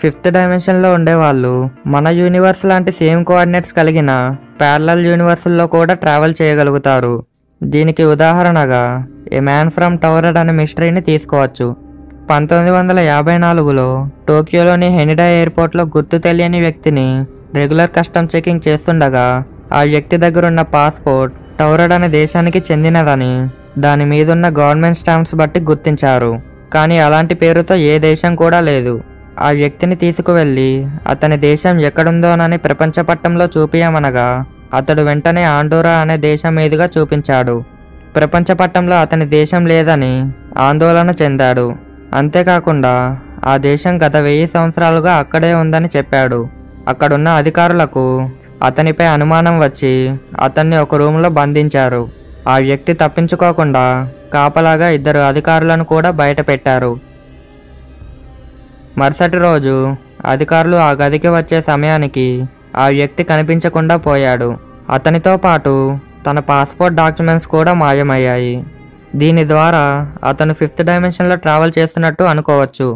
Fifth డైమెన్షన్లో ఉండేవాళ్ళు మన universe లాంటి సేమ్ కోఆర్డినేట్స్ కలిగిన ప్యారలల్ యూనివర్సుల్లో కూడా ట్రావెల్ చేయగలుగుతారు. దీనికి ఉదాహరణగా ఏ మ్యాన్ ఫ్రమ్ టౌరెడ్ అనే మిస్టరీని తీసుకోవచ్చు. 1954లో టోక్యోలోని హెనిడా ఎయిర్పోర్ట్లో గుర్తు తెలియని వ్యక్తిని రెగ్యులర్ కస్టమ్ చెకింగ్ చేస్తుండగా ఆ వ్యక్తి దగ్గరున్న పాస్పోర్ట్ టౌరెడ్ అనే దేశానికి చెందినదని దాని మీదున్న గవర్నమెంట్ స్టాంప్స్ బట్టి గుర్తించారు. కానీ అలాంటి పేరుతో ఏ దేశం కూడా లేదు. ఆ వ్యక్తిని తీసుకువెళ్ళి అతని దేశం ఎక్కడుందోనని ప్రపంచ పటంలో చూపించమనగా అతడు వెంటనే ఆండోరా అనే దేశం మీదుగా చూపించాడు. ప్రపంచ పటంలో అతని దేశం లేదని ఆందోళన చెందాడు. అంతేకాకుండా ఆ దేశం గత 1000 సంవత్సరాలుగా అక్కడే ఉందని చెప్పాడు. అక్కడున్న అధికారులకు అతనిపై అనుమానం వచ్చి అతన్ని ఒక రూమ్లో బంధించారు. ఆ వ్యక్తి తప్పించుకోకుండా కాపలాగా 2 అధికారులను కూడా బయట పెట్టారు. మరుసటి రోజు అధికారులు ఆ గదికి వచ్చే సమయానికి ఆ వ్యక్తి కనిపించకుండా పోయాడు. అతనితో పాటు తన పాస్పోర్ట్ డాక్యుమెంట్స్ కూడా మాయమయ్యాయి. దీని ద్వారా అతను 5th డైమెన్షన్లో ట్రావెల్ చేస్తున్నట్టు అనుకోవచ్చు.